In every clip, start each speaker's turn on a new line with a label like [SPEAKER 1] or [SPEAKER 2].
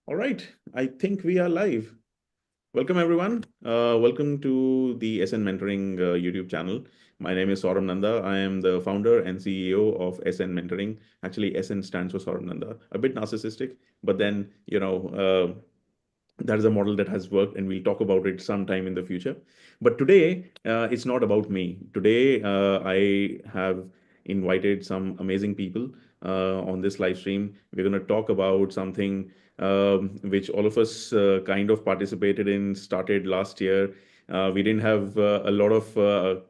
[SPEAKER 1] All right, I think we are live. Welcome, everyone. Welcome to the SN Mentoring YouTube channel. My name is Saurabh Nanda. I am the founder and CEO of SN Mentoring. Actually, SN stands for Saurabh Nanda. A bit narcissistic, but then, that is a model that has worked, and we'll talk about it sometime in the future. But today, it's not about me. Today, I have invited some amazing people on this live stream. We're going to talk about something which all of us kind of participated in, started last year. We didn't have a lot of,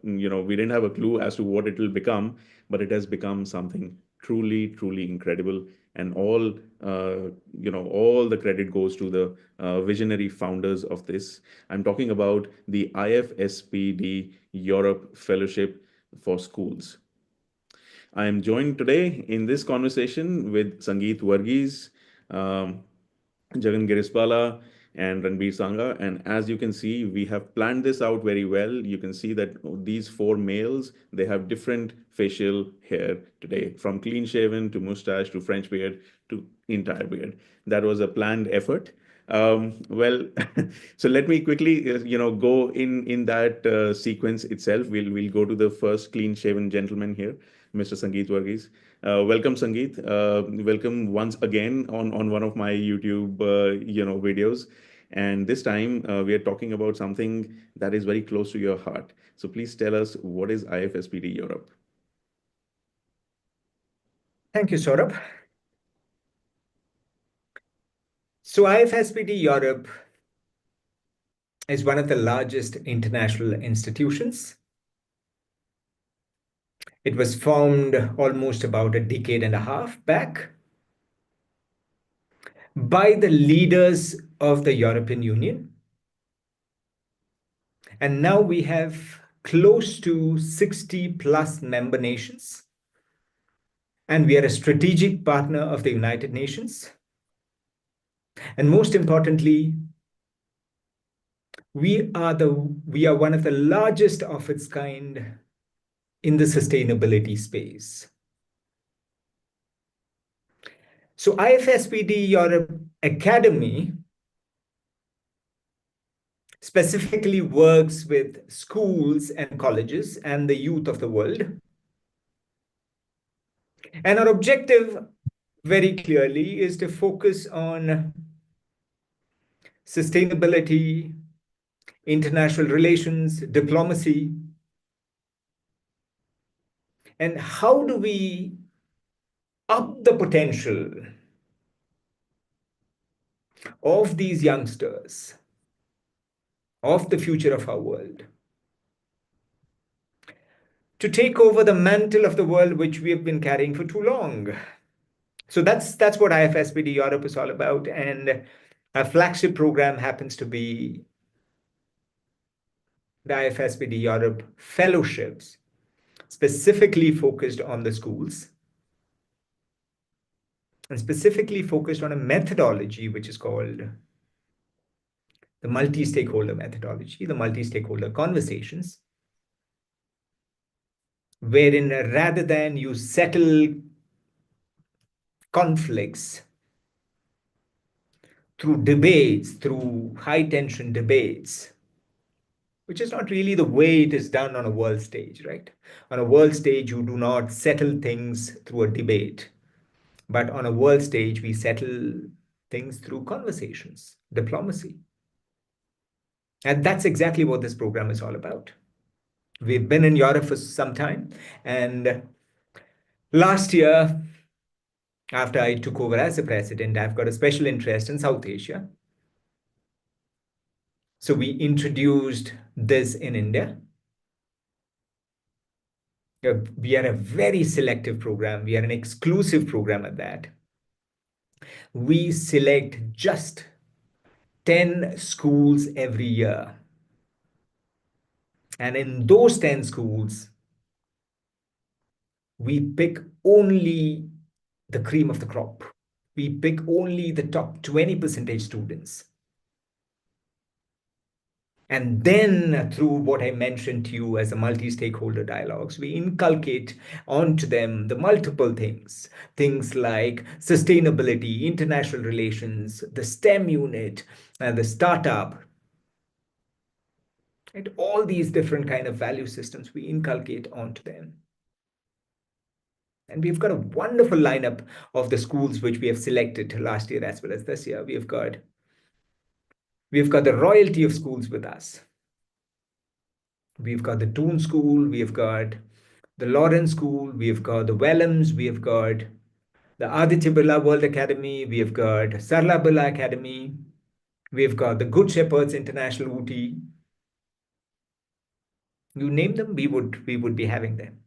[SPEAKER 1] we didn't have a clue as to what it will become, but it has become something truly, truly incredible. And all the credit goes to the visionary founders of this. I'm talking about the IFSPD Europe Fellowship for Schools. I am joined today in this conversation with Sangeet Varghese, Jagan Girispala, and Ranbir Sangha. And as you can see, we have planned this out very well. You can see that these four males, they have different facial hair today, from clean shaven to mustache to French beard to entire beard. That was a planned effort. Well, so let me quickly, go in that sequence itself. We'll go to the first clean shaven gentleman here, Mr. Sangeet Varghese. Welcome, Sangeet. Welcome once again on one of my YouTube, videos. And this time we are talking about something that is very close to your heart. So please tell us, what is IFSPD Europe?
[SPEAKER 2] Thank you, Saurabh. So IFSPD Europe is one of the largest international institutions. It was formed almost about a decade and a half back by the leaders of the European Union. And now we have close to 60 plus member nations. And we are a strategic partner of the United Nations. And most importantly, we are one of the largest of its kind in the sustainability space. So IFSPD Europe Academy specifically works with schools and colleges and the youth of the world. And our objective very clearly is to focus on sustainability, international relations, diplomacy, and how do we up the potential of these youngsters, of the future of our world, to take over the mantle of the world which we have been carrying for too long. So that's what IFSPD Europe is all about. And our flagship program happens to be the IFSPD Europe Fellowships, specifically focused on the schools and specifically focused on a methodology which is called the multi-stakeholder methodology, the multi-stakeholder conversations, wherein rather than you settle conflicts through debates, through high-tension debates, which is not really the way it is done on a world stage, right? On a world stage, you do not settle things through a debate. But on a world stage, we settle things through conversations, diplomacy. And that's exactly what this program is all about. We've been in Europe for some time. And last year, after I took over as the president, I've got a special interest in South Asia. So we introduced this in India. We are a very selective program. We are an exclusive program at that. We select just 10 schools every year. And in those 10 schools, we pick only the cream of the crop. We pick only the top 20% students. And then through what I mentioned to you as the multi-stakeholder dialogues, we inculcate onto them the multiple things, things like sustainability, international relations, the STEM unit, and the startup, and all these different kind of value systems we inculcate onto them. And we've got a wonderful lineup of the schools which we have selected last year as well as this year. We've got the royalty of schools with us. We've got the Toon School, we've got the Lawrence School, we've got the Wellams, we've got the Aditya Birla World Academy, we've got Sarla Birla Academy, we've got the Good Shepherds International Ooty. You name them, we would be having them.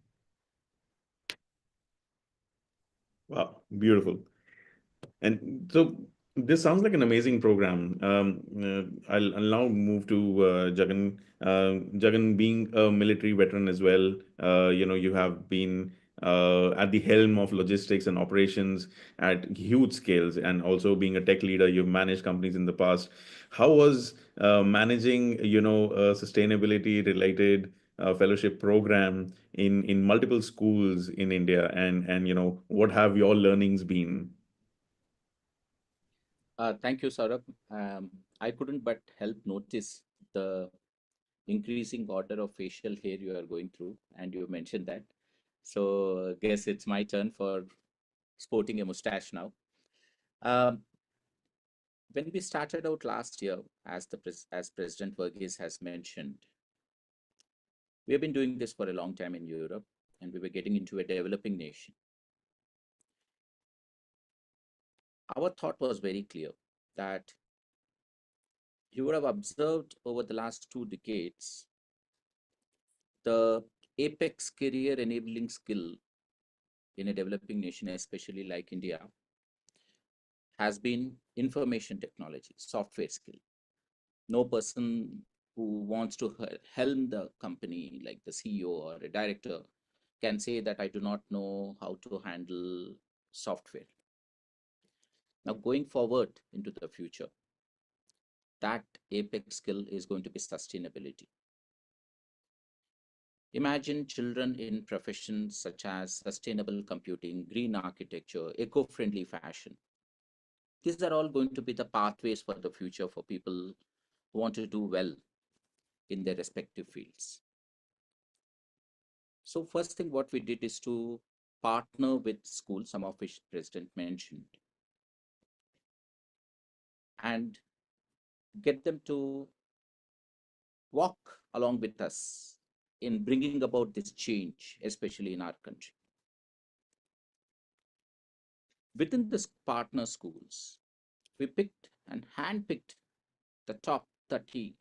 [SPEAKER 1] Wow, beautiful. And so this sounds like an amazing program. I'll now move to Jagan. Jagan, being a military veteran as well, you have been at the helm of logistics and operations at huge scales, and also being a tech leader, you've managed companies in the past. How was managing, a sustainability related fellowship program in multiple schools in India, and what have your learnings been?
[SPEAKER 3] Thank you, Saurabh. I couldn't but help notice the increasing order of facial hair you are going through, and you mentioned that. So, guess it's my turn for sporting a mustache now. Um, when we started out last year, as President Verghese has mentioned, we have been doing this for a long time in Europe, and we were getting into a developing nation. Our thought was very clear that you would have observed over the last 2 decades the apex career enabling skill in a developing nation, especially like India, has been information technology, software skill. No person who wants to helm the company, like the CEO or a director, can say that I do not know how to handle software. Now, going forward into the future, that apex skill is going to be sustainability. Imagine children in professions such as sustainable computing, green architecture, eco-friendly fashion. These are all going to be the pathways for the future for people who want to do well in their respective fields. So first thing what we did is to partner with schools, some of which President mentioned, and get them to walk along with us in bringing about this change, especially in our country. Within this partner schools, we picked and handpicked the top 30%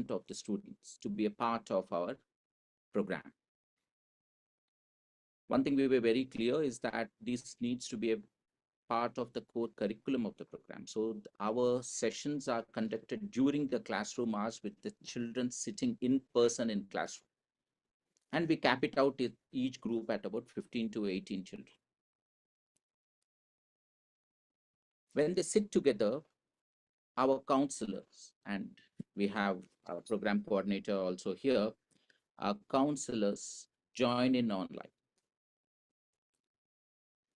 [SPEAKER 3] of the students to be a part of our program. One thing we were very clear is that this needs to be a part of the core curriculum of the program. So our sessions are conducted during the classroom hours with the children sitting in person in classroom. And we cap it out in each group at about 15 to 18 children. When they sit together, our counselors, and we have our program coordinator also here, our counselors join in online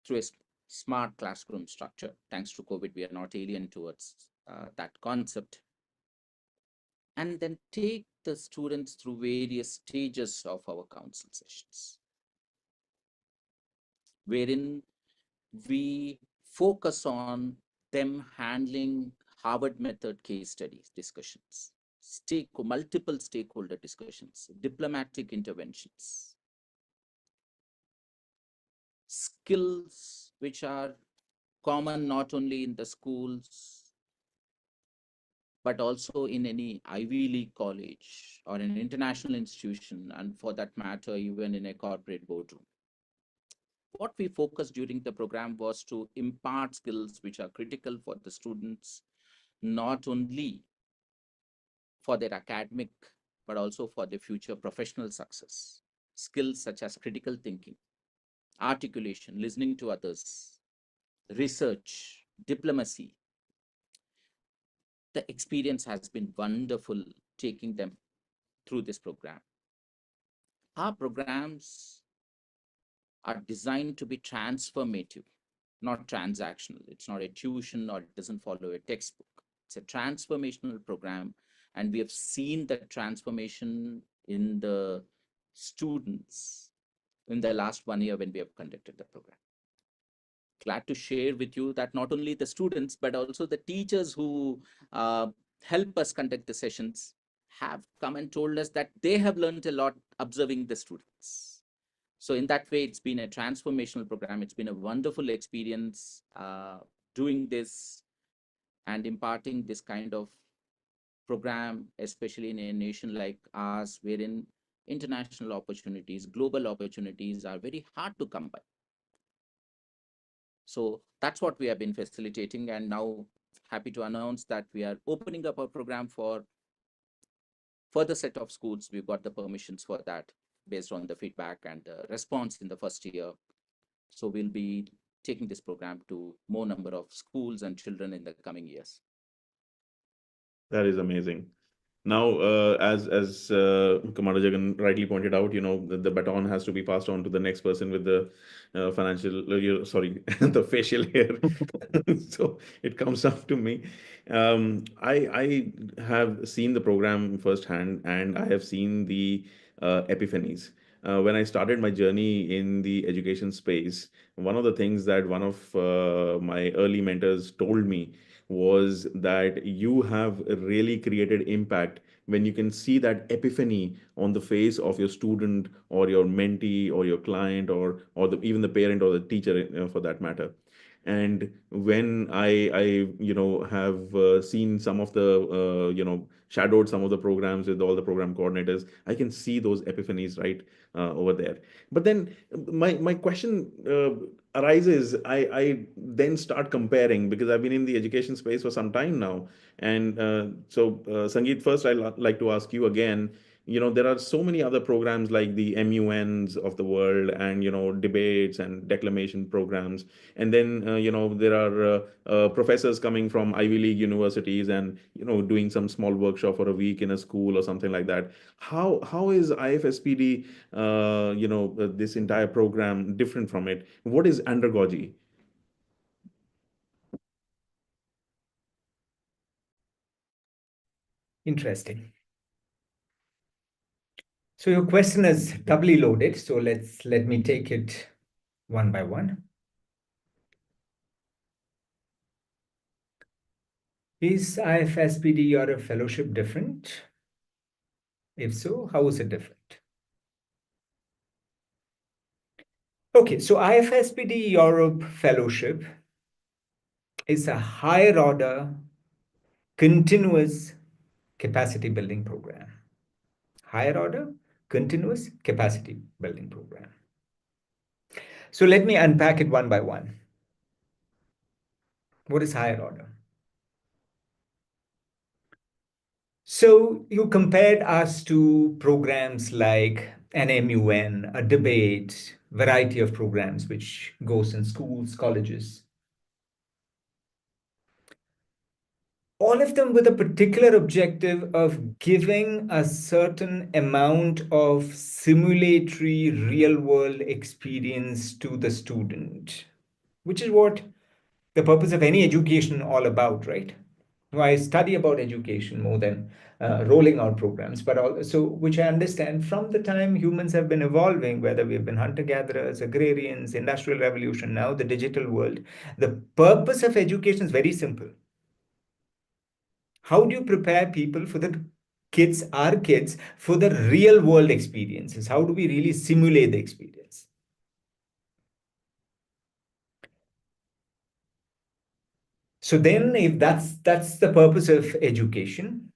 [SPEAKER 3] through a smart classroom structure. Thanks to COVID, we are not alien towards that concept. And then take the students through various stages of our council sessions, wherein we focus on them handling Harvard method case studies, discussions, multiple stakeholder discussions, diplomatic interventions, skills which are common not only in the schools, but also in any Ivy League college or an international institution, and for that matter, even in a corporate boardroom. What we focused during the program was to impart skills which are critical for the students, not only for their academic, but also for their future professional success. Skills such as critical thinking, articulation, listening to others, research, diplomacy. The experience has been wonderful taking them through this program. Our programs are designed to be transformative, not transactional. It's not a tuition or it doesn't follow a textbook. It's a transformational program. And we have seen the transformation in the students in the last 1 year when we have conducted the program. Glad to share with you that not only the students, but also the teachers who help us conduct the sessions have come and told us that they have learned a lot observing the students. So in that way, it's been a transformational program. It's been a wonderful experience doing this and imparting this kind of program, especially in a nation like ours, wherein international opportunities, global opportunities are very hard to come by. So that's what we have been facilitating, and now happy to announce that we are opening up our program for further set of schools. We've got the permissions for that based on the feedback and the response in the first year. So we'll be taking this program to more number of schools and children in the coming years.
[SPEAKER 1] That is amazing. Now, as Commander Jagan rightly pointed out, the baton has to be passed on to the next person with the the facial hair. So it comes up to me. I have seen the program firsthand, and I have seen the epiphanies. When I started my journey in the education space, one of the things that one of my early mentors told me was that you have really created impact when you can see that epiphany on the face of your student or your mentee or your client or even the parent or the teacher, for that matter. And when I have seen some of the shadowed some of the programs with all the program coordinators, I can see those epiphanies right over there. But then my question arises. I then start comparing, because I've been in the education space for some time now. And Sangeet, first I'd like to ask you again. There are so many other programs like the MUNs of the world, and debates and declamation programs. And then there are professors coming from Ivy League universities, and doing some small workshop for a week in a school or something like that. How is IFSPD this entire program different from it? What is andragogy?
[SPEAKER 2] Interesting. So your question is doubly loaded. So let me take it one by one. Is IFSPD Europe fellowship different? If so, how is it different? Okay, so IFSPD Europe fellowship is a higher order continuous capacity building program. Higher order continuous capacity building program. So let me unpack it one by one. What is higher order? So you compared us to programs like an MUN, a debate, variety of programs which goes in schools, colleges. All of them with a particular objective of giving a certain amount of simulatory real-world experience to the student, which is what the purpose of any education all about, right? I study about education more than rolling out programs, but also which I understand from the time humans have been evolving, whether we've been hunter-gatherers, agrarians, industrial revolution, now the digital world. The purpose of education is very simple. How do you prepare people for the kids, our kids, for the real world experiences? How do we really simulate the experience? So then if that's the purpose of education,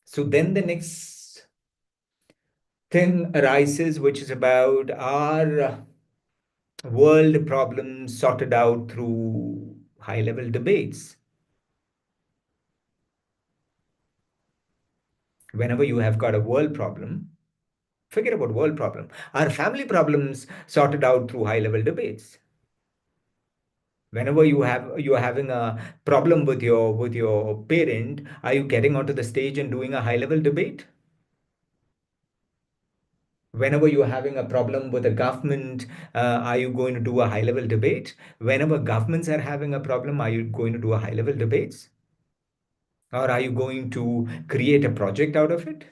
[SPEAKER 2] so then the next thing arises, which is about our world problems sorted out through high level debates. Whenever you have got a world problem, forget about world problem. Our family problems sorted out through high level debates. Whenever you're having a problem with your parent, are you getting onto the stage and doing a high level debate? Whenever you're having a problem with the government, are you going to do a high level debate? Whenever governments are having a problem, are you going to do a high level debates? Or are you going to create a project out of it?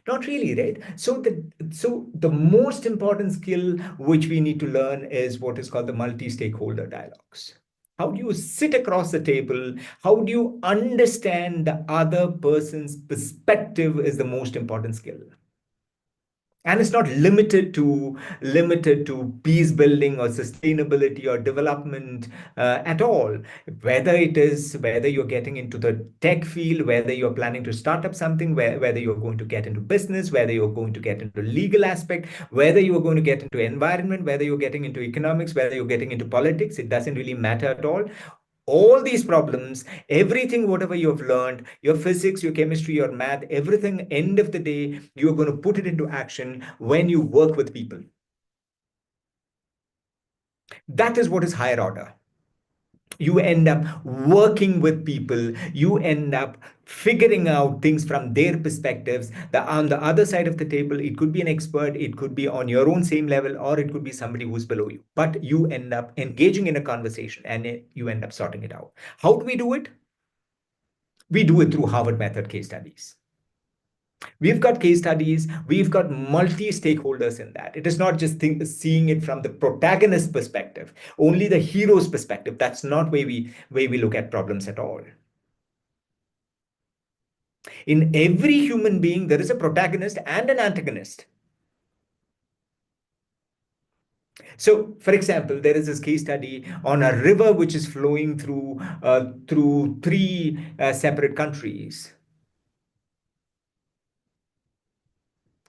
[SPEAKER 2] Not really, right? So the most important skill which we need to learn is what is called the multi-stakeholder dialogues. How do you sit across the table? How do you understand the other person's perspective is the most important skill. And it's not limited to peace building or sustainability or development at all. Whether you're getting into the tech field, whether you're planning to start up something, whether you're going to get into business, whether you're going to get into legal aspect, whether you're going to get into environment, whether you're getting into economics, whether you're getting into politics, it doesn't really matter at all these problems, everything, whatever you've learned, your physics, your chemistry, your math, everything, end of the day, you're going to put it into action when you work with people. That is what is higher order. You end up working with people, you end up figuring out things from their perspectives. On the other side of the table, it could be an expert, it could be on your own same level, or it could be somebody who's below you, but you end up engaging in a conversation and you end up sorting it out. How do we do it? We do it through Harvard method case studies. We've got case studies, we've got multi stakeholders in that. It is not just seeing it from the protagonist perspective, only the hero's perspective. That's not where we look at problems at all. In every human being, there is a protagonist and an antagonist. So, for example, there is this case study on a river which is flowing through three separate countries.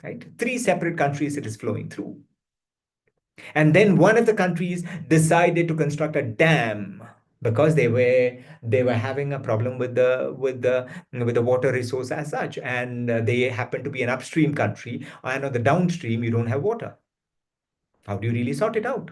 [SPEAKER 2] Right? Three separate countries it is flowing through. And then one of the countries decided to construct a dam because they were having a problem with the water resource as such, and they happen to be an upstream country, and on the downstream you don't have water. How do you really sort it out?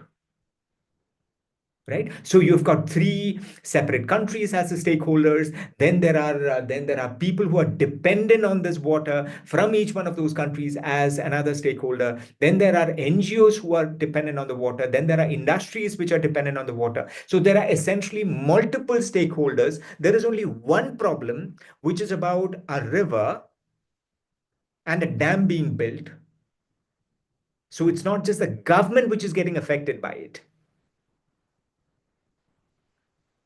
[SPEAKER 2] Right, so you've got three separate countries as the stakeholders. Then there are people who are dependent on this water from each one of those countries as another stakeholder. Then there are NGOs who are dependent on the water. Then there are industries which are dependent on the water. So there are essentially multiple stakeholders. There is only one problem, which is about a river and a dam being built. So it's not just the government which is getting affected by it.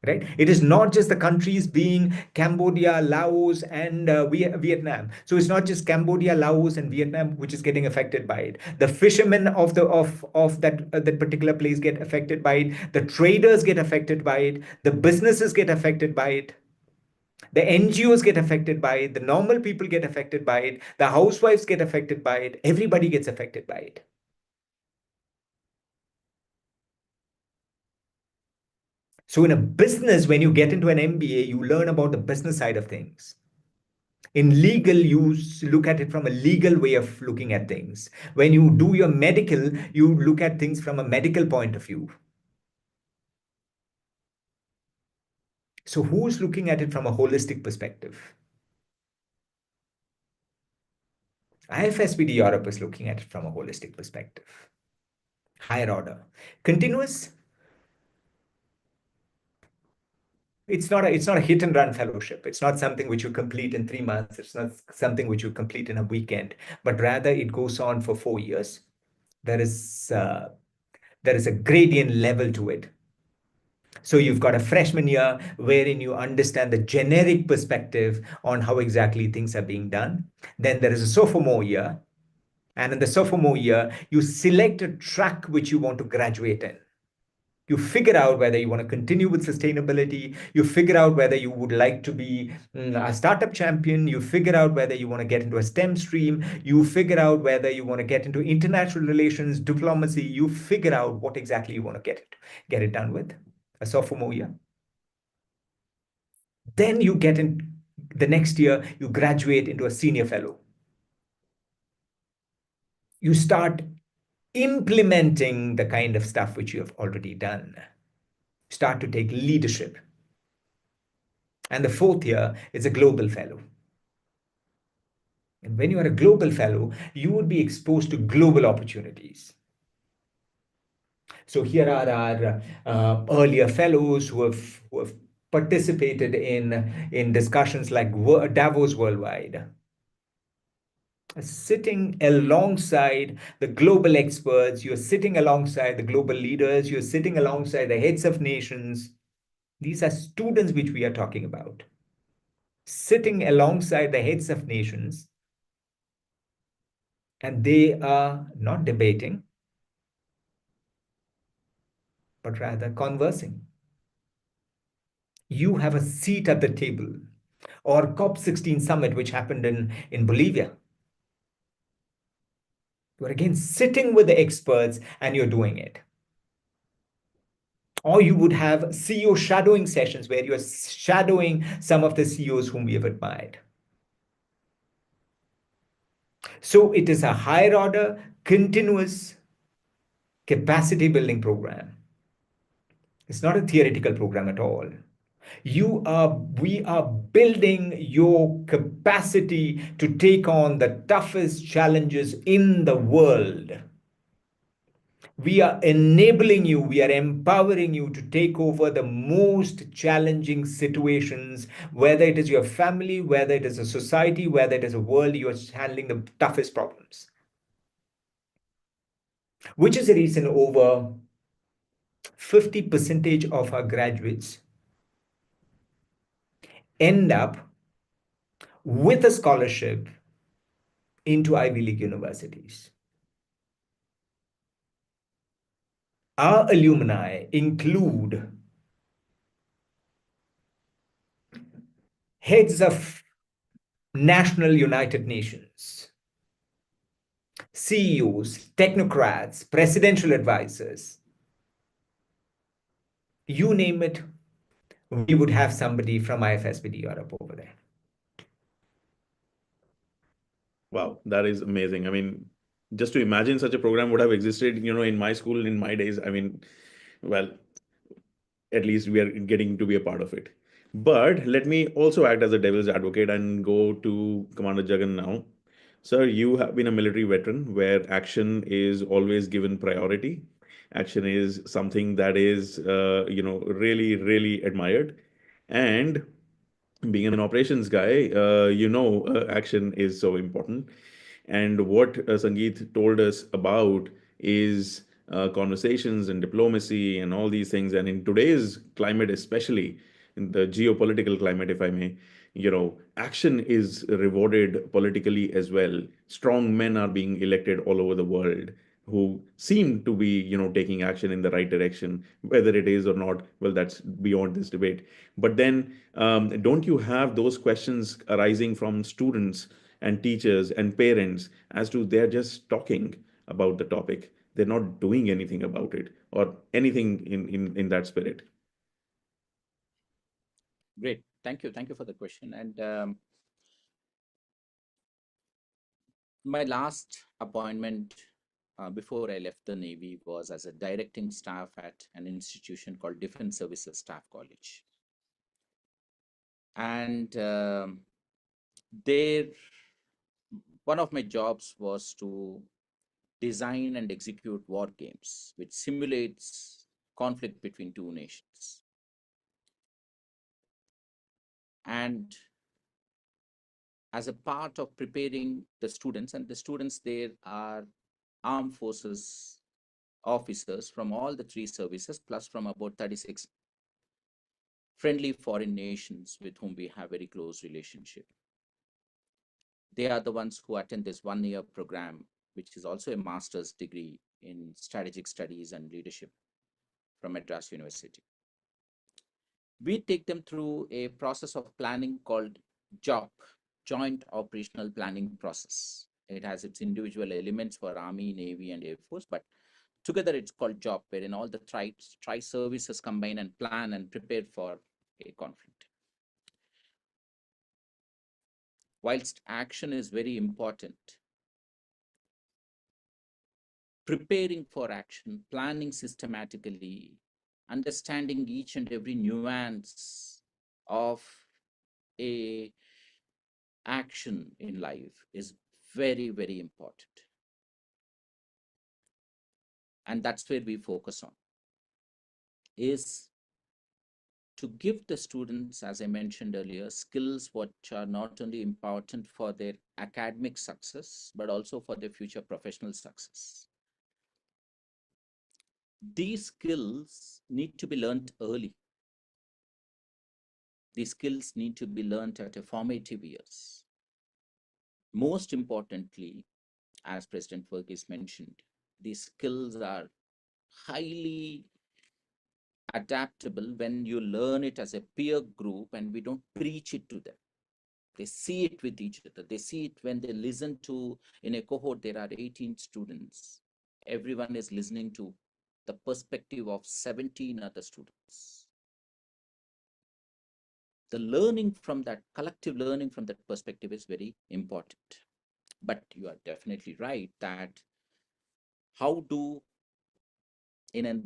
[SPEAKER 2] Right? It is not just the countries being Cambodia, Laos, and Vietnam. So it's not just Cambodia, Laos, and Vietnam which is getting affected by it. The fishermen of that particular place get affected by it. The traders get affected by it. The businesses get affected by it. The NGOs get affected by it. The normal people get affected by it. The housewives get affected by it. Everybody gets affected by it. So in a business, when you get into an MBA, you learn about the business side of things. In legal, you look at it from a legal way of looking at things. When you do your medical, you look at things from a medical point of view. So who's looking at it from a holistic perspective? IFSPD Europe is looking at it from a holistic perspective. Higher order. Continuous. It's not a hit and run fellowship. It's not something which you complete in 3 months. It's not something which you complete in a weekend, but rather it goes on for 4 years. There is a gradient level to it. So you've got a freshman year wherein you understand the generic perspective on how exactly things are being done. Then there is a sophomore year. And in the sophomore year, you select a track which you want to graduate in. You figure out whether you want to continue with sustainability. You figure out whether you would like to be a startup champion. You figure out whether you want to get into a STEM stream. You figure out whether you want to get into international relations, diplomacy. You figure out what exactly you want to get it done with. A sophomore year. Then you get in the next year, you graduate into a senior fellow. You start implementing the kind of stuff which you have already done. start to take leadership. And the fourth year is a global fellow. And when you are a global fellow, you would be exposed to global opportunities. So here are our earlier fellows who have participated in discussions like Davos Worldwide, sitting alongside the global experts. You're sitting alongside the global leaders. You're sitting alongside the heads of nations. These are students which we are talking about. Sitting alongside the heads of nations, and they are not debating, but rather conversing. You have a seat at the table. Or COP16 summit, which happened in Bolivia. You're again sitting with the experts and you're doing it. Or you would have CEO shadowing sessions where you're shadowing some of the CEOs whom we have admired. So it is a higher order, continuous capacity building program. It's not a theoretical program at all. We are building your capacity to take on the toughest challenges in the world. We are enabling you, we are empowering you to take over the most challenging situations, whether it is your family, whether it is a society, whether it is a world, you are handling the toughest problems. Which is the reason over 50% of our graduates end up with a scholarship into Ivy League universities. Our alumni include heads of national United Nations, CEOs, technocrats, presidential advisors. You name it, we would have somebody from IFSPD Europe over there.
[SPEAKER 1] Wow, that is amazing. I mean, just to imagine such a program would have existed, in my school, in my days. I mean, well, at least we are getting to be a part of it. But let me also act as a devil's advocate and go to Commander Jagan now. Sir, you have been a military veteran where action is always given priority. Action is something that is, really, really admired. And being an operations guy, action is so important. And what Sangeet told us about is conversations and diplomacy and all these things. And in today's climate, especially in the geopolitical climate, if I may, action is rewarded politically as well. Strong men are being elected all over the world who seem to be, taking action in the right direction. Whether it is or not, well, that's beyond this debate. But then, don't you have those questions arising from students and teachers and parents as to they're just talking about the topic, they're not doing anything about it or anything in that spirit?
[SPEAKER 3] Great. Thank you. Thank you for the question. And my last appointment before I left the Navy was as a directing staff at an institution called Defense Services Staff College. And there, one of my jobs was to design and execute war games, which simulates conflict between two nations. And as a part of preparing the students, and the students there are armed forces officers from all the three services, plus from about 36 friendly foreign nations with whom we have very close relationship. They are the ones who attend this 1-year program, which is also a master's degree in strategic studies and leadership from Madras University. We take them through a process of planning called JOP, Joint Operational Planning Process. It has its individual elements for Army, Navy, and Air Force, but together it's called JOP, wherein all the tri-services combine and plan and prepare for a conflict. Whilst action is very important, preparing for action, planning systematically understanding each and every nuance of a action in life is very, very important. And that's where we focus on, is to give the students, as I mentioned earlier, skills which are not only important for their academic success, but also for their future professional success. These skills need to be learned early. These skills need to be learned at a formative years. Most importantly, as President Verghese mentioned, these skills are highly adaptable when you learn it as a peer group and we don't preach it to them. They see it with each other. They see it when they listen to, in a cohort, there are 18 students. Everyone is listening to the perspective of 17 other students. The learning from that, collective learning from that perspective is very important. But you are definitely right that how do, in a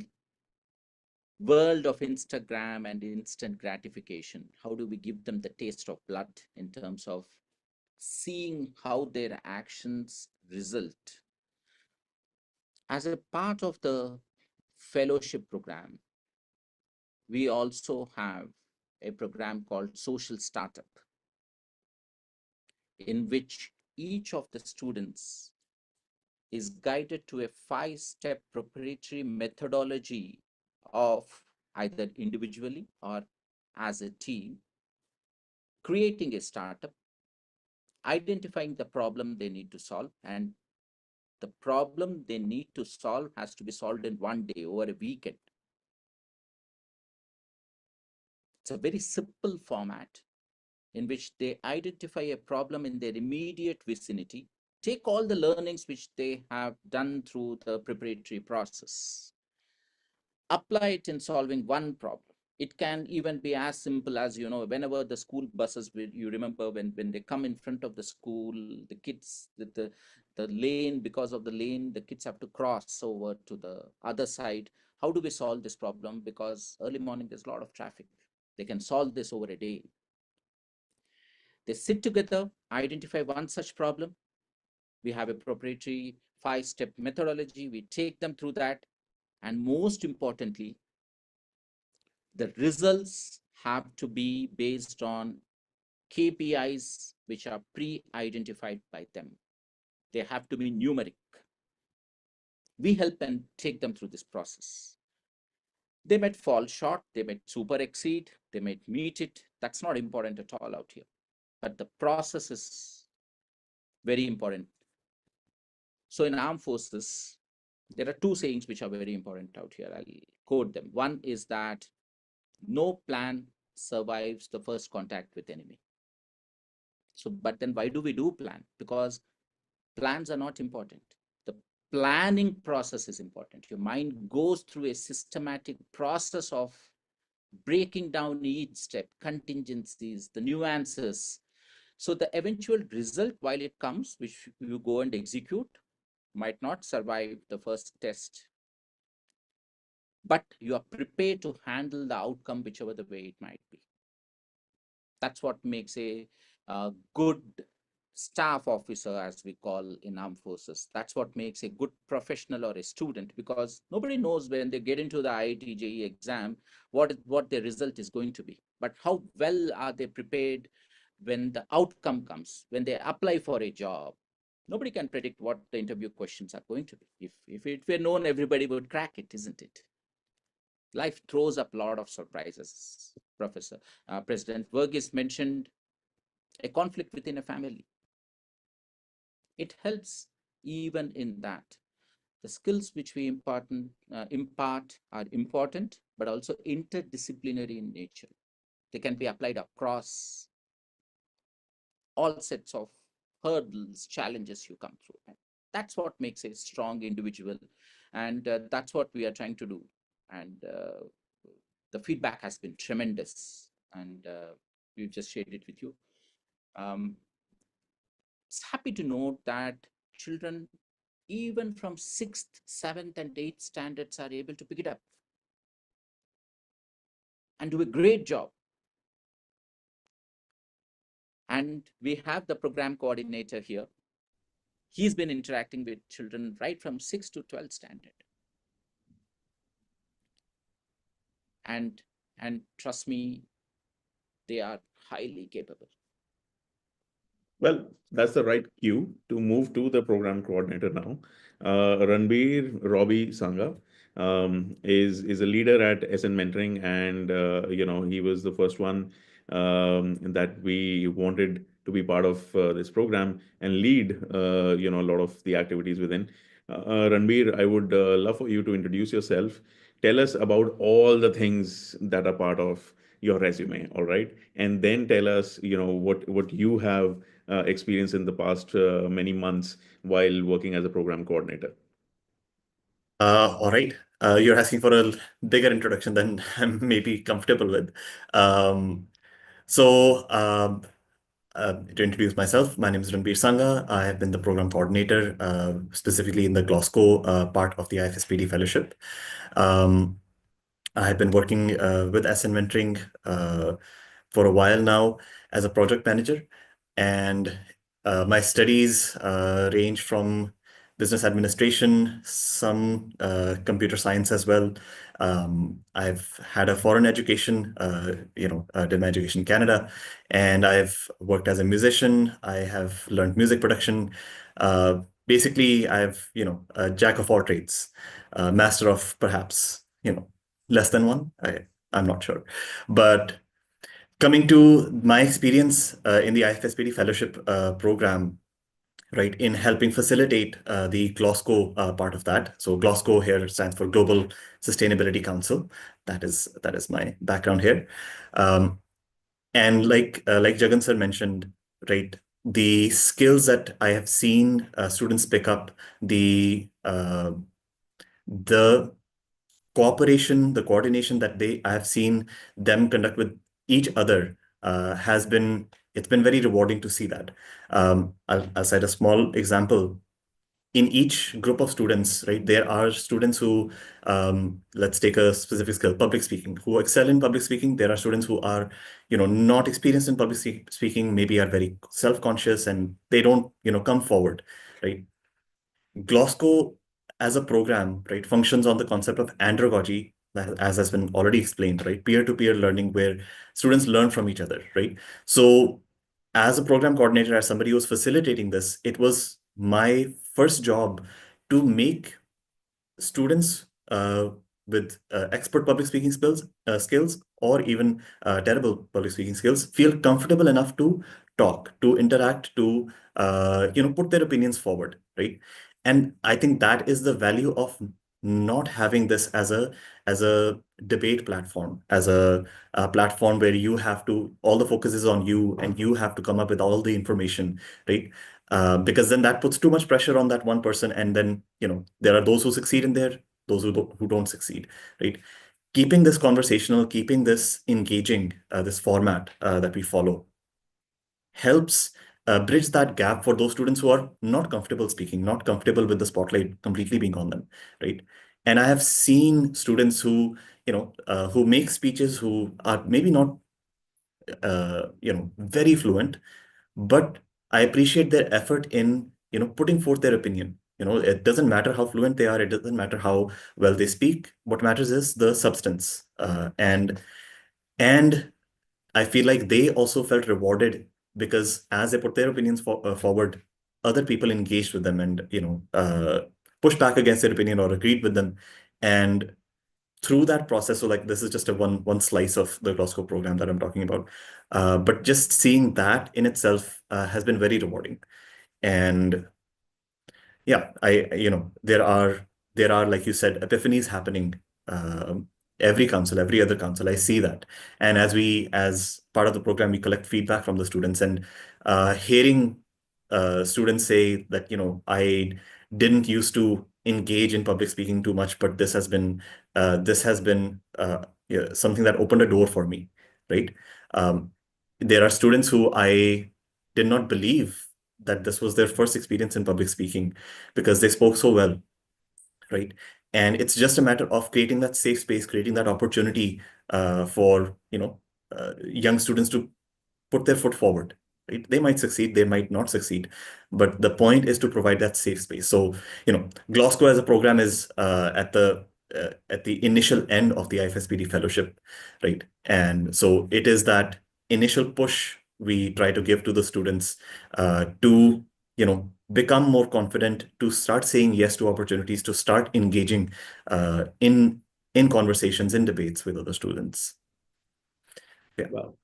[SPEAKER 3] world of Instagram and instant gratification, how do we give them the taste of blood in terms of seeing how their actions result? As a part of the fellowship program, we also have a program called Social Startup, in which each of the students is guided to a 5-step proprietary methodology of either individually or as a team, creating a startup, identifying the problem they need to solve, and the problem they need to solve has to be solved in one day over a weekend. It's a very simple format in which they identify a problem in their immediate vicinity, take all the learnings which they have done through the preparatory process, apply it in solving one problem. It can even be as simple as, whenever the school buses, you remember when they come in front of the school, the kids, the lane, because of the lane, the kids have to cross over to the other side. How do we solve this problem? Because early morning, there's a lot of traffic. They can solve this over a day. They sit together, identify one such problem. We have a proprietary 5-step methodology. We take them through that. And most importantly, the results have to be based on KPIs which are pre-identified by them. They have to be numeric. We help and take them through this process. They might fall short, they might super exceed, they might meet it. That's not important at all out here. But the process is very important. So in armed forces, there are two sayings which are very important out here. I'll quote them. One is that no plan survives the first contact with enemy. So, but then why do we do plan? Because plans are not important. The planning process is important. Your mind goes through a systematic process of breaking down each step, contingencies, the nuances. So the eventual result, while it comes, which you go and execute, might not survive the first test, but you are prepared to handle the outcome whichever the way it might be. That's what makes a good staff officer, as we call in armed forces. That's what makes a good professional or a student, because nobody knows when they get into the IIT JEE exam what their result is going to be. But how well are they prepared when the outcome comes, when they apply for a job? Nobody can predict what the interview questions are going to be. If it were known, everybody would crack it, isn't it? Life throws up a lot of surprises. President Verghese mentioned a conflict within a family. It helps even in that. The skills which we impart are important, but also interdisciplinary in nature. They can be applied across all sets of hurdles, challenges you come through. And that's what makes a strong individual. And that's what we are trying to do. And the feedback has been tremendous. And we've just shared it with you. It's happy to note that children, even from 6th, 7th, and 8th standards, are able to pick it up. and do a great job. And we have the program coordinator here. He's been interacting with children right from 6th to 12th standard. And trust me, they are highly capable.
[SPEAKER 1] Well, that's the right cue to move to the program coordinator now. Ranbir Robbie Sangha is a leader at SN Mentoring, and he was the first one that we wanted to be part of this program and lead a lot of the activities within. Ranbir, I would love for you to introduce yourself. Tell us about all the things that are part of your resume, all right, and then tell us what you have experience in the past many months while working as a program coordinator.
[SPEAKER 4] All right. You're asking for a bigger introduction than I'm maybe comfortable with. Um, so, to introduce myself, my name is Ranbir Sangha. I have been the program coordinator, specifically in the GLOSCO part of the IFSPD Fellowship. Um, I have been working with SN Mentoring for a while now as a project manager. And my studies range from business administration, some computer science as well. I've had a foreign education, did my education in Canada, and I've worked as a musician. I have learned music production. Basically, I've, a jack of all trades, master of perhaps, less than one. I'm not sure. But coming to my experience in the IFSPD Fellowship program, right, in helping facilitate the GLOSCO part of that. So GLOSCO here stands for Global Sustainability Council. That is my background here. And like Jagan sir mentioned, right, the skills that I have seen students pick up, the cooperation, the coordination that I have seen them conduct with each other it's been very rewarding to see that. I'll cite a small example. In each group of students, right, there are students who, let's take a specific skill, public speaking, who excel in public speaking. There are students who are, not experienced in public speaking, maybe are very self-conscious and they don't, come forward, right? GLOSCO as a program, right, functions on the concept of andragogy, as has been already explained, right? Peer-to-peer learning where students learn from each other, right? So as a program coordinator, as somebody who's facilitating this, it was my first job to make students with expert public speaking skills or even terrible public speaking skills feel comfortable enough to talk, to interact, to put their opinions forward, right? And I think that is the value of not having this as a debate platform, as a platform where you have to, all the focus is on you and you have to come up with all the information, right? Because then that puts too much pressure on that one person, and then there are those who succeed in there, those who don't succeed, right? Keeping this conversational, keeping this engaging, this format that we follow helps bridge that gap for those students who are not comfortable speaking, not comfortable with the spotlight completely being on them, right? And I have seen students who who make speeches, who are maybe not very fluent, but I appreciate their effort in putting forth their opinion. It doesn't matter how fluent they are, it doesn't matter how well they speak. What matters is the substance, and I feel like they also felt rewarded because as they put their opinions forward, other people engaged with them and pushed back against their opinion or agreed with them. And through that process, so like this is just a one slice of the GLOSCO program that I'm talking about, but just seeing that in itself has been very rewarding. And yeah, there are, like you said, epiphanies happening every council, every other council. I see that. And as part of the program, we collect feedback from the students, and hearing students say that, I didn't used to engage in public speaking too much, but this has been yeah, something that opened a door for me, right? Um, there are students who I did not believe that this was their first experience in public speaking because they spoke so well, right? And it's just a matter of creating that safe space, creating that opportunity for young students to put their foot forward. Right? They might succeed, they might not succeed, but the point is to provide that safe space. So, GLOSCO as a program is at the initial end of the IFSPD fellowship, right? And so it is that initial push we try to give to the students to become more confident, to start saying yes to opportunities, to start engaging in conversations, in debates with other students. Yeah.
[SPEAKER 1] Wow.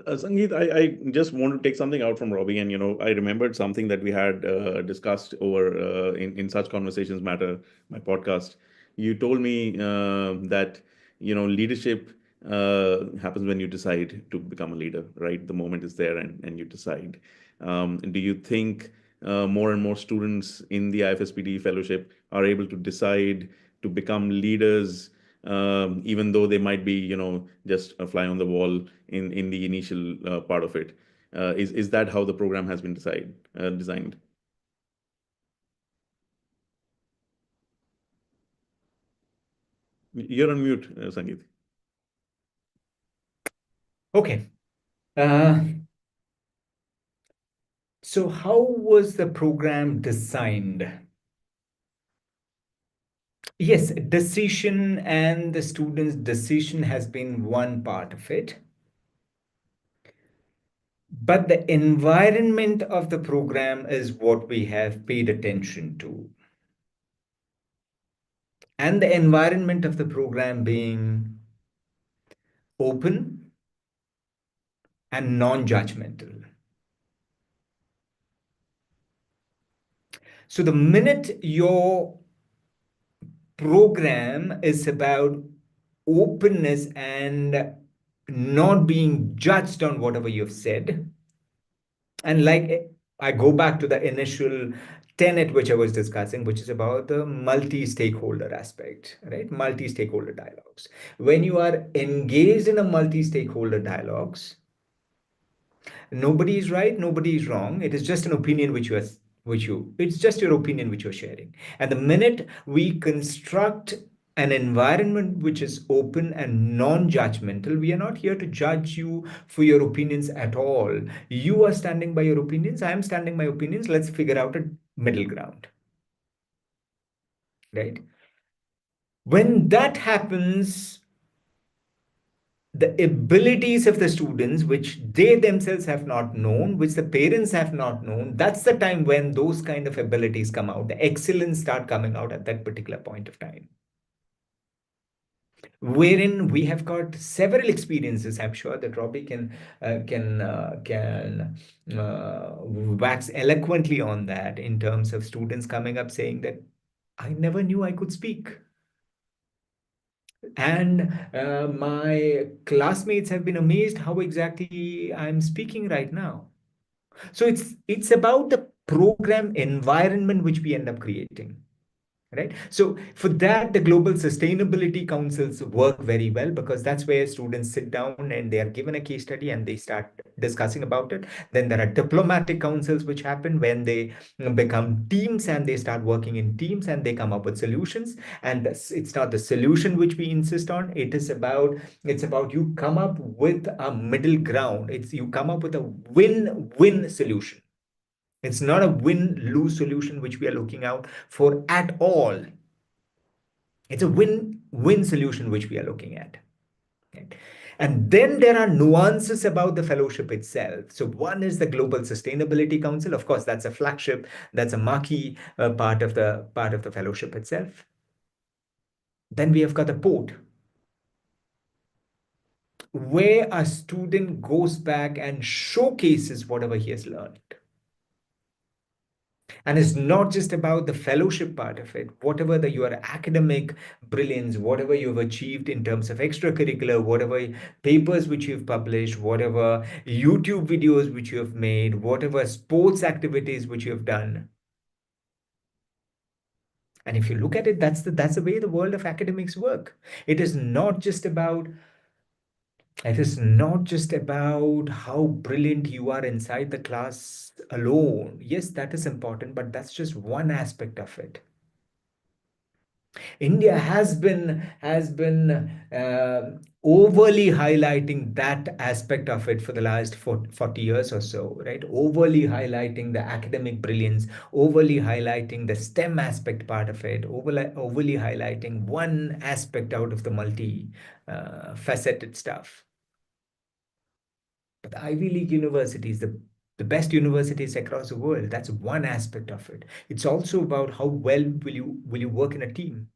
[SPEAKER 1] Sangeet, I just want to take something out from Robbie, and I remembered something that we had discussed over in such conversations matter, my podcast. You told me that leadership happens when you decide to become a leader, right? The moment is there, and you decide. Do you think more and more students in the IFSPD fellowship are able to decide to become leaders? Even though they might be, just a fly on the wall in the initial part of it. Is that how the program has been designed? You're on mute, Sangeet.
[SPEAKER 2] Okay. So how was the program designed? Yes, decision and the student's decision has been one part of it. But the environment of the program is what we have paid attention to. And the environment of the program being open and non-judgmental. So the minute your program is about openness and not being judged on whatever you've said, and like I go back to the initial tenet which I was discussing, which is about the multi-stakeholder aspect, right? Multi-stakeholder dialogues. When you are engaged in a multi-stakeholder dialogues, nobody is right, nobody is wrong. It is just an opinion it's just your opinion which you're sharing. And the minute we construct an environment which is open and non-judgmental, we are not here to judge you for your opinions at all. You are standing by your opinions, I am standing by opinions. Let's figure out a middle ground, right? When that happens, the abilities of the students, which they themselves have not known, which the parents have not known, that's the time when those kind of abilities come out. The excellence start coming out at that particular point of time. Wherein we have got several experiences. I'm sure that Robbie can wax eloquently on that, in terms of students coming up saying that I never knew I could speak. And my classmates have been amazed how exactly I'm speaking right now. So it's about the program environment which we end up creating. Right. So for that, the global sustainability councils work very well, because that's where students sit down and they are given a case study and they start discussing about it. Then there are diplomatic councils which happen when they become teams and they start working in teams and they come up with solutions. And it's not the solution which we insist on. It's about you come up with a middle ground. It's you come up with a win-win solution. It's not a win-lose solution which we are looking out for at all. It's a win-win solution which we are looking at. Okay. And then there are nuances about the fellowship itself. So one is the Global Sustainability Council. Of course, that's a flagship, that's a marquee part of the fellowship itself. Then we have got the port, where a student goes back and showcases whatever he has learned. And it's not just about the fellowship part of it. Whatever your academic brilliance, whatever you've achieved in terms of extracurricular, whatever papers which you've published, whatever YouTube videos which you have made, whatever sports activities which you have done. And if you look at it, that's the way the world of academics work. It is not just about how brilliant you are inside the class alone. Yes, that is important, but that's just one aspect of it. India has been overly highlighting that aspect of it for the last 40 years or so, right? Overly highlighting the academic brilliance, overly highlighting the STEM aspect part of it, overly highlighting one aspect out of the multi faceted stuff. But the Ivy League universities, the best universities across the world, that's one aspect of it. It's also about how well will you work in a team.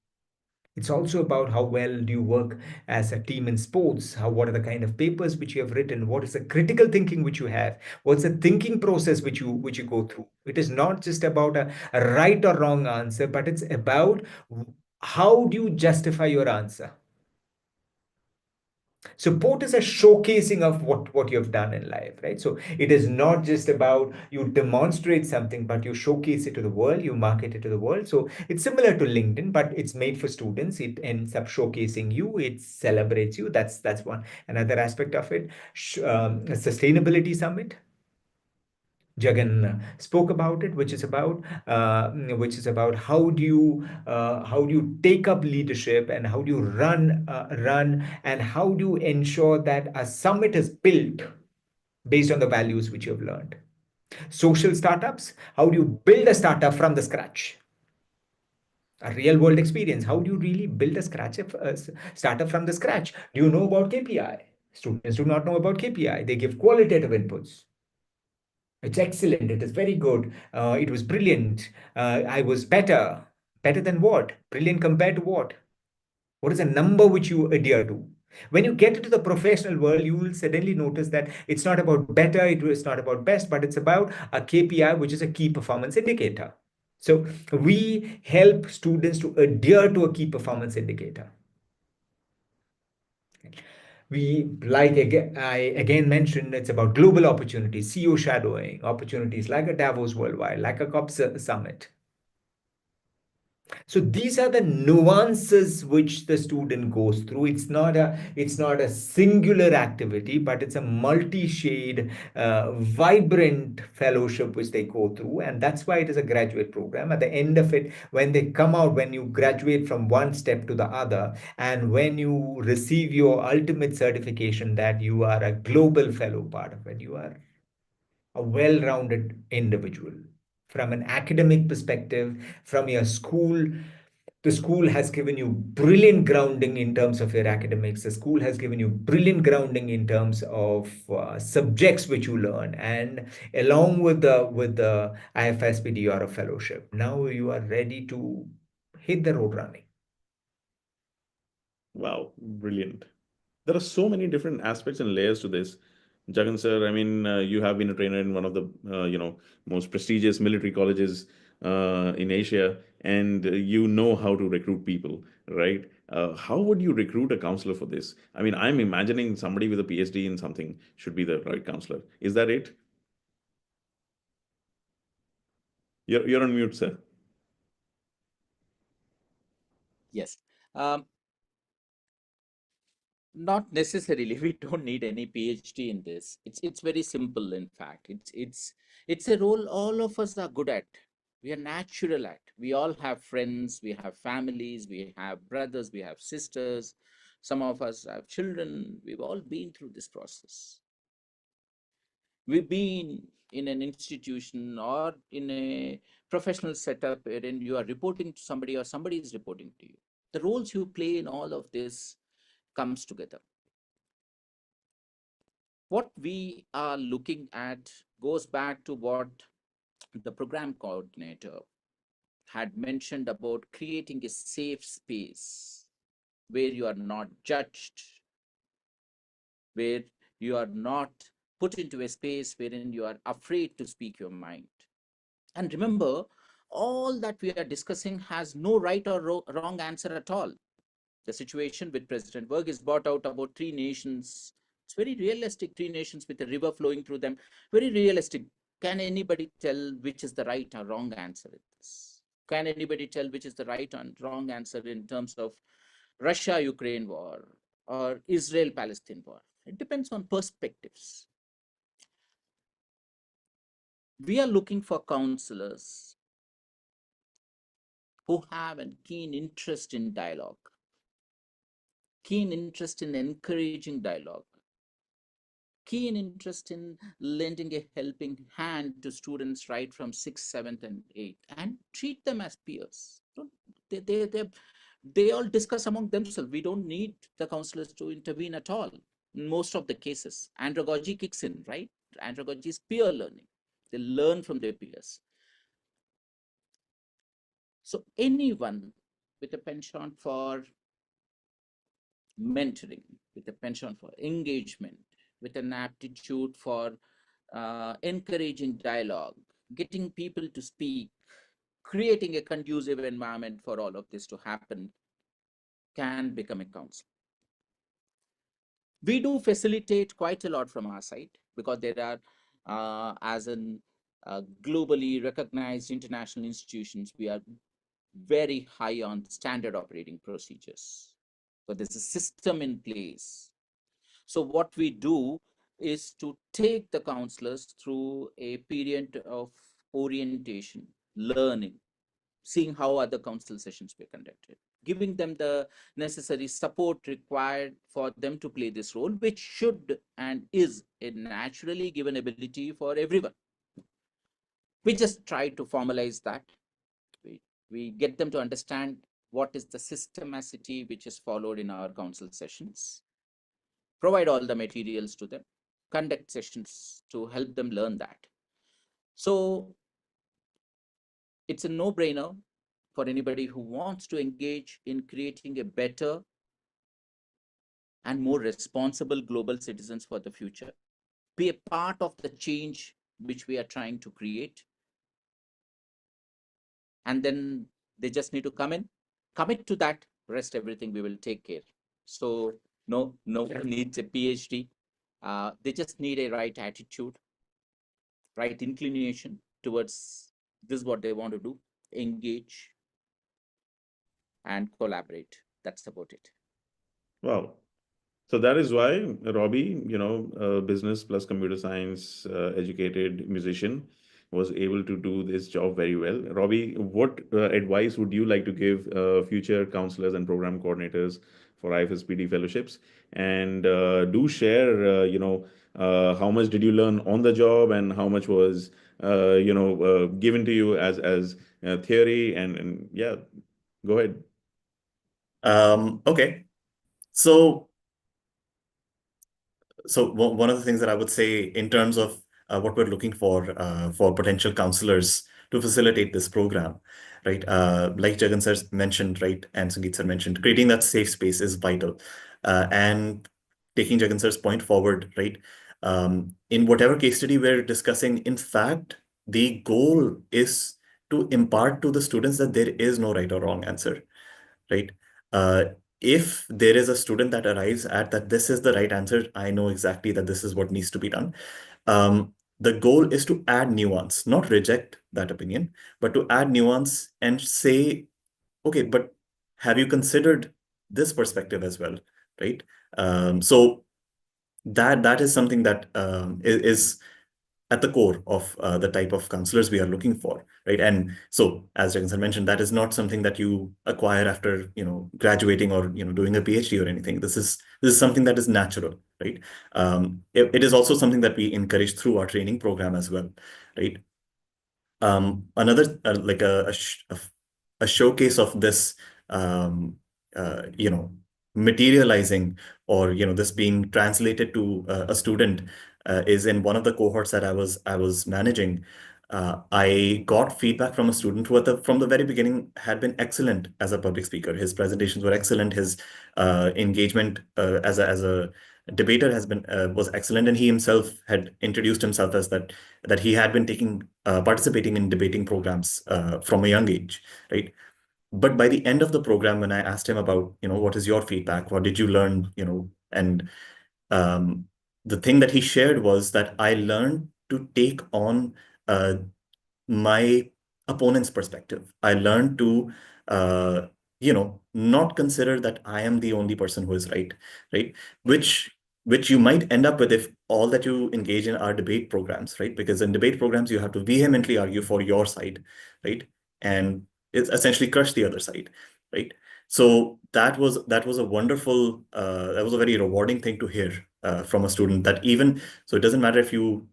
[SPEAKER 2] It's also about how well do you work as a team in sports. What are the kind of papers which you have written? What is the critical thinking which you have? What's the thinking process which you go through? It is not just about a right or wrong answer, but it's about how do you justify your answer. Support is a showcasing of what you have done in life, right? So it is not just about you demonstrate something, but you showcase it to the world, you market it to the world. So it's similar to LinkedIn, but it's made for students. It ends up showcasing you, it celebrates you. That's one another aspect of it. Sustainability summit, Jagan spoke about it, which is about how do you take up leadership, and how do you run, and how do you ensure that a summit is built based on the values which you have learned. Social startups, how do you build a startup from the scratch? A real world experience, how do you really build a startup from the scratch? Do you know about KPI? Students do not know about KPI. They give qualitative inputs. It's excellent. It is very good. It was brilliant. I was better. Better than what? Brilliant compared to what? What is a number which you adhere to? When you get into the professional world, you will suddenly notice that it's not about better, it is not about best, but it's about a KPI, which is a key performance indicator. So we help students to adhere to a key performance indicator. We, like I again mentioned, it's about global opportunities, CEO shadowing, opportunities like a Davos Worldwide, like a COP summit. So these are the nuances which the student goes through. It's not a singular activity, but it's a multi-shade, vibrant fellowship which they go through, and that's why it is a graduate program. At the end of it, when they come out, when you graduate from one step to the other, and when you receive your ultimate certification that you are a global fellow part of it, you are a well-rounded individual. From an academic perspective, from your school, the school has given you brilliant grounding in terms of your academics. The school has given you brilliant grounding in terms of subjects which you learn, and along with the IFSPD Europe fellowship, now you are ready to hit the road running.
[SPEAKER 1] Wow, brilliant. There are so many different aspects and layers to this. Jagan sir, I mean, you have been a trainer in one of the most prestigious military colleges in Asia, and you know how to recruit people, right? How would you recruit a counselor for this? I mean, I'm imagining somebody with a PhD in something should be the right counselor. Is that it? You're on mute, sir.
[SPEAKER 3] Yes. Um, Not necessarily. We don't need any PhD in this. It's very simple. In fact, it's a role all of us are good at. We are natural at. We all have friends. We have families. We have brothers. We have sisters. Some of us have children. We've all been through this process. We've been in an institution or in a professional setup wherein you are reporting to somebody or somebody is reporting to you. The roles you play in all of this comes together. What we are looking at goes back to what the program coordinator had mentioned about creating a safe space where you are not judged, where you are not put into a space wherein you are afraid to speak your mind. And remember, all that we are discussing has no right or wrong answer at all. The situation with President Verghese brought out about three nations. It's very realistic, three nations with a river flowing through them. Very realistic. Can anybody tell which is the right or wrong answer in this? Can anybody tell which is the right and wrong answer in terms of Russia-Ukraine war or Israel-Palestine war? It depends on perspectives. We are looking for counselors who have a keen interest in dialogue, keen interest in encouraging dialogue, keen interest in lending a helping hand to students right from 6th, 7th, and 8th, and treat them as peers. They all discuss among themselves. We don't need the counselors to intervene at all. In most of the cases, andragogy kicks in, right? Andragogy is peer learning. They learn from their peers. So anyone with a penchant for mentoring, with a penchant for engagement, with an aptitude for encouraging dialogue, getting people to speak, creating a conducive environment for all of this to happen, can become a counselor. We do facilitate quite a lot from our side because there are, as in globally recognized international institutions, we are very high on standard operating procedures. So there's a system in place. So what we do is to take the counselors through a period of orientation, learning, seeing how other counsel sessions were conducted, giving them the necessary support required for them to play this role, which should and is a naturally given ability for everyone. We just try to formalize that. We get them to understand what is the systemicity which is followed in our counsel sessions, provide all the materials to them, conduct sessions to help them learn that. So it's a no-brainer for anybody who wants to engage in creating a better and more responsible global citizens for the future. Be a part of the change which we are trying to create. And then they just need to come in, commit to that, rest everything we will take care. So no one needs a PhD. They just need a right attitude, right inclination towards this is what they want to do, engage and collaborate. That's about it.
[SPEAKER 1] Wow. So that is why Robbie, business plus computer science educated musician, was able to do this job very well. Robbie, what advice would you like to give future counselors and program coordinators for IFSPD fellowships? And do share, how much did you learn on the job and how much was, given to you as theory? And yeah, go ahead.
[SPEAKER 4] Okay. So one of the things that I would say in terms of what we're looking for potential counselors to facilitate this program, right? Like Jagan sir mentioned, right, and Sangeet sir mentioned, creating that safe space is vital. And taking Jagan sir's point forward, right? In whatever case study we're discussing, in fact, the goal is to impart to the students that there is no right or wrong answer, right? Uh, if there is a student that arrives at that this is the right answer, I know exactly that this is what needs to be done. The goal is to add nuance, not reject that opinion, but to add nuance and say, okay, but have you considered this perspective as well, right? So that is something that is at the core of the type of counselors we are looking for, right? And so, as Jagan sir mentioned, that is not something that you acquire after graduating or doing a PhD or anything. This is something that is natural, right? It is also something that we encourage through our training program as well, right? Another like a showcase of this, materializing or this being translated to a student is in one of the cohorts that I was managing. I got feedback from a student who from the very beginning had been excellent as a public speaker. His presentations were excellent. His engagement as a debater was excellent, and he himself had introduced himself as that he had been participating in debating programs from a young age, right? But by the end of the program, when I asked him about, what is your feedback? What did you learn? And the thing that he shared was that I learned to take on my opponent's perspective. I learned to, not consider that I am the only person who is right? Which you might end up with if all that you engage in are debate programs, right? Because in debate programs, you have to vehemently argue for your side, right? And it's essentially crush the other side, right? So that was a wonderful, that was a very rewarding thing to hear from a student, that even so, it doesn't matter if you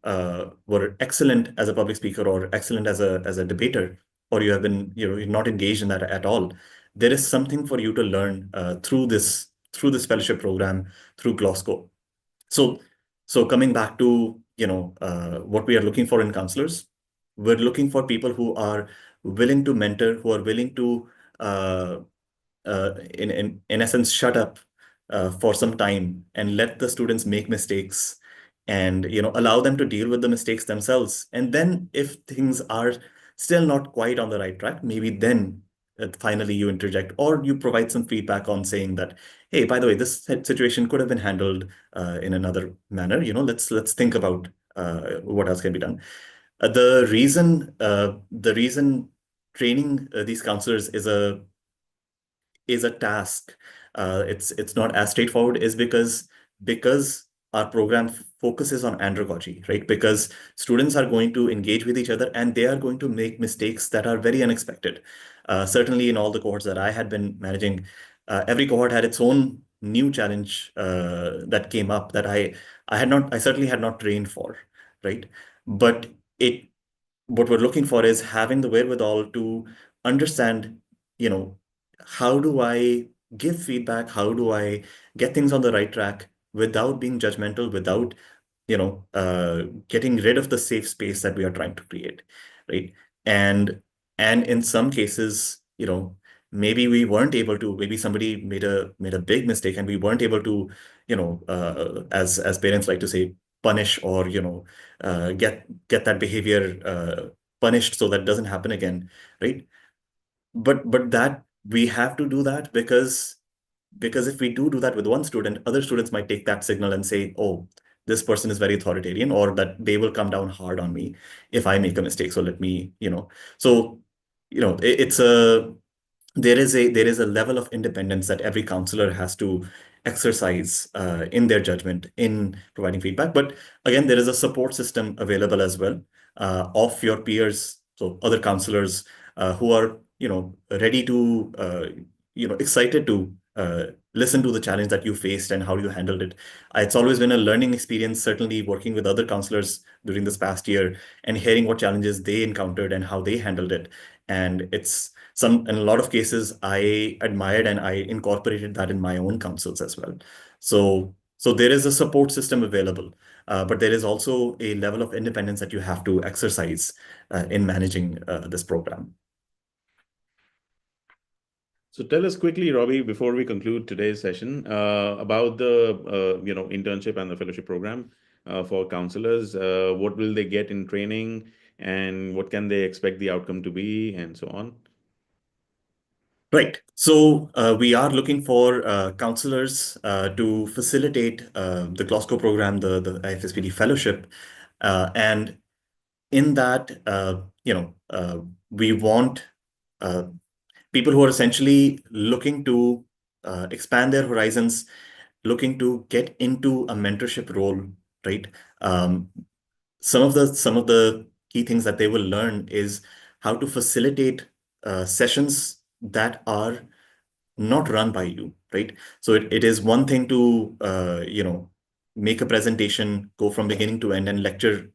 [SPEAKER 4] were excellent as a public speaker or excellent as a debater, or you have been, you're not engaged in that at all. There is something for you to learn through this fellowship program, through GLOSCO. So coming back to, what we are looking for in counselors, we're looking for people who are willing to mentor, who are willing to uh, in essence shut up for some time and let the students make mistakes, and allow them to deal with the mistakes themselves. And then if things are still not quite on the right track, maybe then finally you interject, or you provide some feedback on saying that, hey, by the way, this situation could have been handled in another manner. Let's think about what else can be done. The reason training these counselors is a task. It's not as straightforward, is because our program focuses on andragogy, right? Because students are going to engage with each other, and they are going to make mistakes that are very unexpected. Certainly, in all the cohorts that I had been managing, every cohort had its own new challenge that came up that I certainly had not trained for, right? But it what we're looking for is having the wherewithal to understand, you know, how do I give feedback? How do I get things on the right track without being judgmental, without, getting rid of the safe space that we are trying to create, right? And in some cases, maybe we weren't able to, maybe somebody made a big mistake, and we weren't able to, as parents like to say, punish, or get that behavior punished so that doesn't happen again, right? But that we have to do that because if we do that with one student, other students might take that signal and say, oh, this person is very authoritarian, or that they will come down hard on me if I make a mistake. So let me, so it's a there is a level of independence that every counselor has to exercise in their judgment in providing feedback. But again, there is a support system available as well of your peers, so other counselors who are ready to excited to listen to the challenge that you faced and how you handled it. It's always been a learning experience, certainly working with other counselors during this past year and hearing what challenges they encountered and how they handled it. And in a lot of cases, I admired and I incorporated that in my own counsels as well. So there is a support system available, but there is also a level of independence that you have to exercise in managing this program.
[SPEAKER 1] So tell us quickly, Robbie, before we conclude today's session, about the internship and the fellowship program for counselors. What will they get in training, and what can they expect the outcome to be, and so on?
[SPEAKER 4] Right. So we are looking for counselors to facilitate the GLOSCO program, the IFSPD fellowship, and in that, we want people who are essentially looking to expand their horizons, looking to get into a mentorship role, right? Um, some of the key things that they will learn is how to facilitate sessions that are not run by you, right? So it is one thing to make a presentation, go from beginning to end, and lecture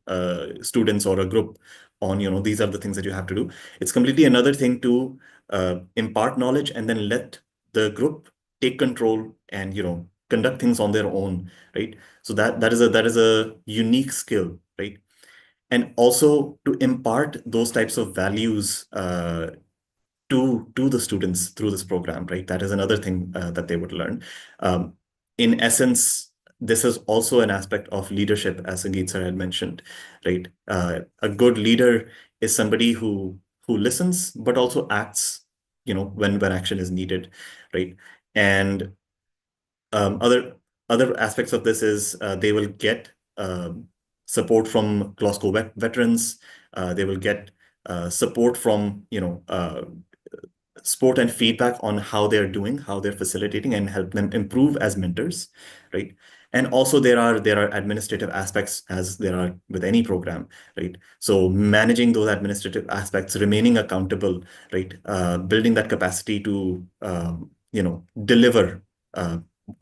[SPEAKER 4] students or a group on these are the things that you have to do. It's completely another thing to impart knowledge and then let the group take control and conduct things on their own, right? So that is a unique skill, right? And also to impart those types of values to the students through this program, right? That is another thing that they would learn. In essence, this is also an aspect of leadership, as Sangeet sir had mentioned, right? A good leader is somebody who listens, but also acts, when action is needed, right? And other aspects of this is they will get support from veterans. They will get support from support and feedback on how they're doing, how they're facilitating, and help them improve as mentors, right? And also there are administrative aspects, as there are with any program, right? So managing those administrative aspects, remaining accountable, right? Building that capacity to deliver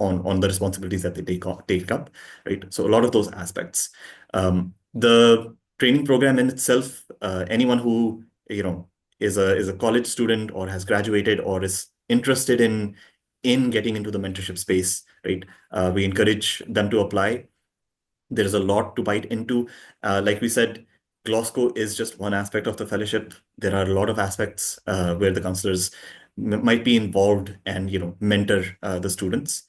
[SPEAKER 4] on the responsibilities that they take up, right? So a lot of those aspects. The training program in itself, anyone who is a college student or has graduated or is interested in getting into the mentorship space, right? We encourage them to apply. There's a lot to bite into. Like we said, GLOSCO is just one aspect of the fellowship. There are a lot of aspects where the counselors might be involved and mentor the students.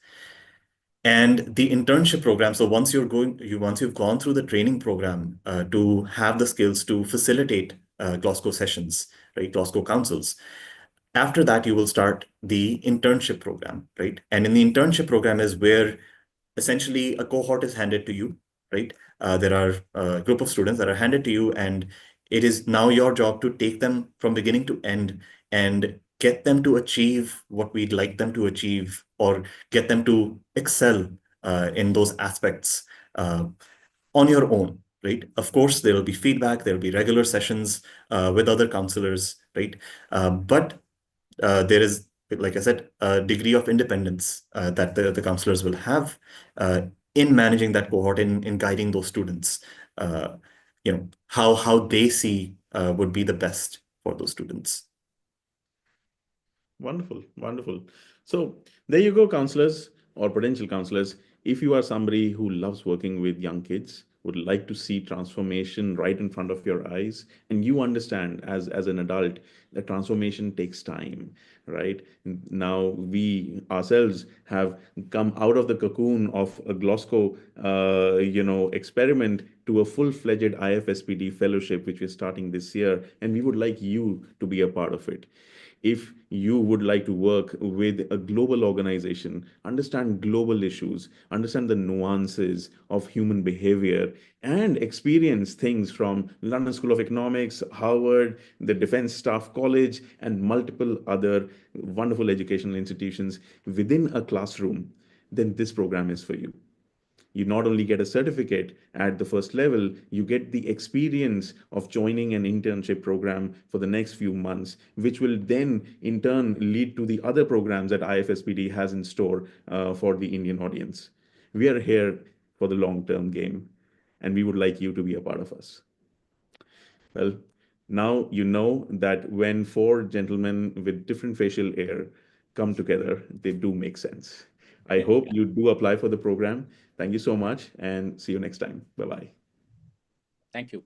[SPEAKER 4] And the internship program. So once you've gone through the training program to have the skills to facilitate GLOSCO sessions, right? GLOSCO councils. After that, you will start the internship program, right? And in the internship program is where essentially a cohort is handed to you, right? There are a group of students that are handed to you, and it is now your job to take them from beginning to end and get them to achieve what we'd like them to achieve, or get them to excel in those aspects on your own, right? Of course, there will be feedback, there will be regular sessions with other counselors, right? But there is, like I said, a degree of independence that the counselors will have in managing that cohort, in guiding those students, how they see would be the best for those students.
[SPEAKER 1] Wonderful, wonderful. So there you go, counselors or potential counselors. If you are somebody who loves working with young kids, would like to see transformation right in front of your eyes, and you understand as an adult that transformation takes time, right? Now we ourselves have come out of the cocoon of a GLOSCO, experiment to a full-fledged IFSPD fellowship, which we're starting this year, and we would like you to be a part of it. If you would like to work with a global organization, understand global issues, understand the nuances of human behavior, and experience things from London School of Economics, Harvard, the Defense Staff College, and multiple other wonderful educational institutions within a classroom, then this program is for you. You not only get a certificate at the first level, you get the experience of joining an internship program for the next few months, which will then in turn lead to the other programs that IFSPD has in store for the Indian audience. We are here for the long-term game, and we would like you to be a part of us. Well, now you know that when four gentlemen with different facial hair come together, they do make sense. I hope you do apply for the program. Thank you so much, and see you next time. Bye-bye.
[SPEAKER 3] Thank you.